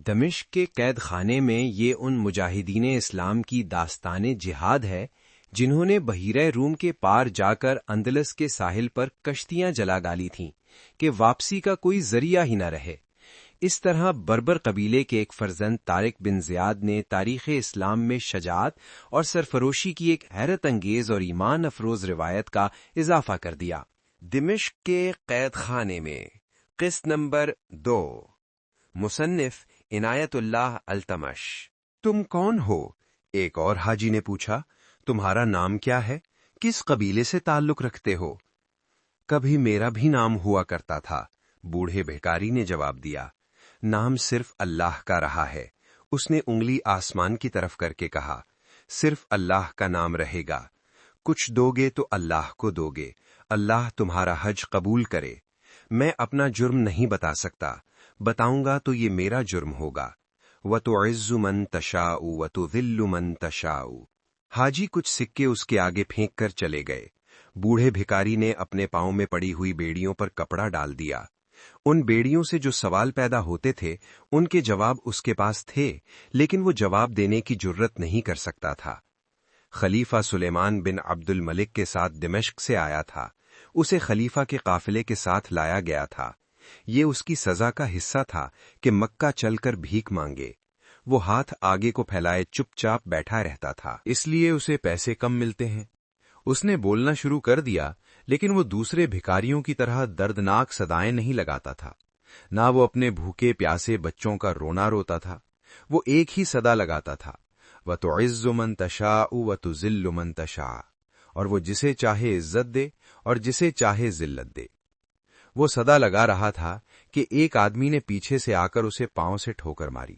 دمشق کے قید خانے میں یہ ان مجاہدین اسلام کی داستان جہاد ہے جنہوں نے بحیرہ روم کے پار جا کر اندلس کے ساحل پر کشتیاں جلا ڈالی تھیں کہ واپسی کا کوئی ذریعہ ہی نہ رہے۔ اس طرح بربر قبیلے کے ایک فرزند طارق بن زیاد نے تاریخ اسلام میں شجاعت اور سرفروشی کی ایک حیرت انگیز اور ایمان افروز روایت کا اضافہ کر دیا۔ دمشق کے قید خانے میں قسط نمبر 2، مصنف عنایت اللہ التمش۔ تم کون ہو؟ ایک اور حاجی نے پوچھا۔ تمہارا نام کیا ہے؟ کس قبیلے سے تعلق رکھتے ہو؟ کبھی میرا بھی نام ہوا کرتا تھا، بوڑھے بھکاری نے جواب دیا۔ نام صرف اللہ کا رہا ہے۔ اس نے انگلی آسمان کی طرف کر کے کہا، صرف اللہ کا نام رہے گا۔ کچھ دو گے تو اللہ کو دو گے، اللہ تمہارا حج قبول کرے۔ میں اپنا جرم نہیں بتا سکتا، بتاؤں گا تو یہ میرا جرم ہوگا۔ وَتُعِزُّ مَن تَشَاءُ وَتُذِلُّ مَن تَشَاءُ۔ حاجی کچھ سکے اس کے آگے پھینک کر چلے گئے۔ بوڑھے بھکاری نے اپنے پاؤں میں پڑی ہوئی بیڑیوں پر کپڑا ڈال دیا۔ ان بیڑیوں سے جو سوال پیدا ہوتے تھے ان کے جواب اس کے پاس تھے، لیکن وہ جواب دینے کی جرت نہیں کر سکتا تھا۔ خلیفہ سلیمان بن عبد الملک کے ساتھ دمشق سے آیا تھا۔ اسے خلیفہ کے قافلے کے ساتھ لایا گیا تھا۔ یہ اس کی سزا کا حصہ تھا کہ مکہ چل کر بھیک مانگے۔ وہ ہاتھ آگے کو پھیلائے چپ چاپ بیٹھا رہتا تھا، اس لیے اسے پیسے کم ملتے ہیں۔ اس نے بولنا شروع کر دیا، لیکن وہ دوسرے بھکاریوں کی طرح دردناک صدائیں نہیں لگاتا تھا، نہ وہ اپنے بھوکے پیاسے بچوں کا رونا روتا تھا۔ وہ ایک ہی صدا لگاتا تھا، وَتُعِزُّ مَن تَشَاءُ وَتُذِلُّ مَن تَشَاءُ، اور وہ جسے چاہے عزت دے اور جسے چاہے ذلت دے۔ وہ صدا لگا رہا تھا کہ ایک آدمی نے پیچھے سے آ کر اسے پاؤں سے ٹھوکر ماری۔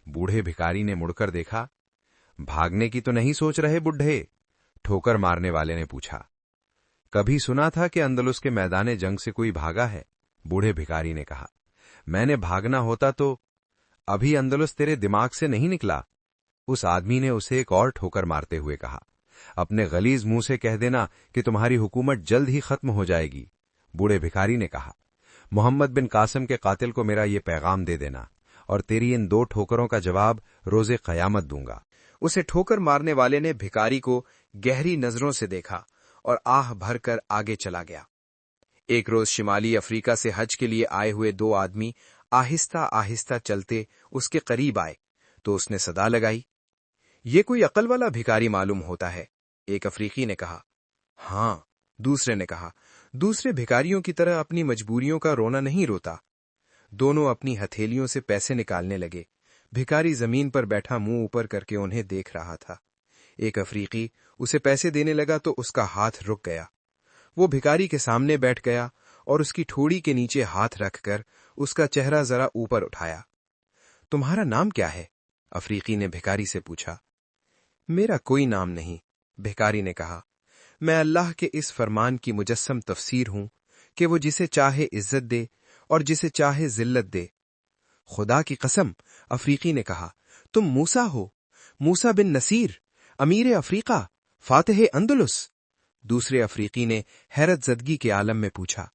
بوڑھے بھکاری نے مڑ کر دیکھا۔ بھاگنے کی تو نہیں سوچ رہے بڈھے؟ ٹھوکر مارنے والے نے پوچھا۔ کبھی سنا تھا کہ اندلس کے میدان جنگ سے کوئی بھاگا ہے؟ بوڑھے بھکاری نے کہا۔ میں نے بھاگنا ہوتا تو ابھی اندلس تیرے دماغ سے نہیں نکلا؟ اس آدمی نے اسے ایک اور ٹھوکر مارتے ہوئے کہا۔ اپنے غلیظ منہ سے کہہ دینا کہ تمہاری حکومت جلد ہی ختم ہو جائے گی، بوڑھے بھکاری نے کہا۔ محمد بن قاسم کے قاتل کو میرا یہ پیغام دے دینا، اور تیری ان 2 ٹھوکروں کا جواب روز قیامت دوں گا۔ اسے ٹھوکر مارنے والے نے بھکاری کو گہری نظروں سے دیکھا اور آہ بھر کر آگے چلا گیا۔ ایک روز شمالی افریقہ سے حج کے لیے آئے ہوئے 2 آدمی آہستہ آہستہ چلتے اس کے قریب آئے تو اس نے صدا لگائی، یہ کوئی عقل والا بھکاری معلوم ہوتا ہے۔ ایک افریقی نے کہا۔ ہاں، دوسرے نے کہا، دوسرے بھکاریوں کی طرح اپنی مجبوریوں کا رونا نہیں روتا۔ دونوں اپنی ہتھیلیوں سے پیسے نکالنے لگے۔ بھکاری زمین پر بیٹھا منہ اوپر کر کے انہیں دیکھ رہا تھا۔ ایک افریقی اسے پیسے دینے لگا تو اس کا ہاتھ رک گیا۔ وہ بھکاری کے سامنے بیٹھ گیا اور اس کی ٹھوڑی کے نیچے ہاتھ رکھ کر اس کا چہرہ ذرا اوپر اٹھایا۔ تمہارا نام کیا ہے؟ افریقی نے بھکاری سے پوچھا۔ میرا کوئی نام نہیں، بھکاری نے کہا۔ میں اللہ کے اس فرمان کی مجسم تفسیر ہوں کہ وہ جسے چاہے عزت دے اور جسے چاہے ذلت دے۔ خدا کی قسم، افریقی نے کہا، تم موسیٰ ہو، موسیٰ بن نصیر، امیر افریقہ، فاتح اندلس؟ دوسرے افریقی نے حیرت زدگی کے عالم میں پوچھا۔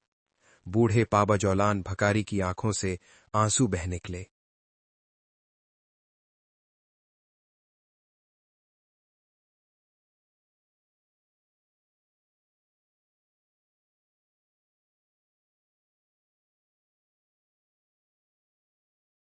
بوڑھے پابا جولان بھکاری کی آنکھوں سے آنسو بہہ نکلے۔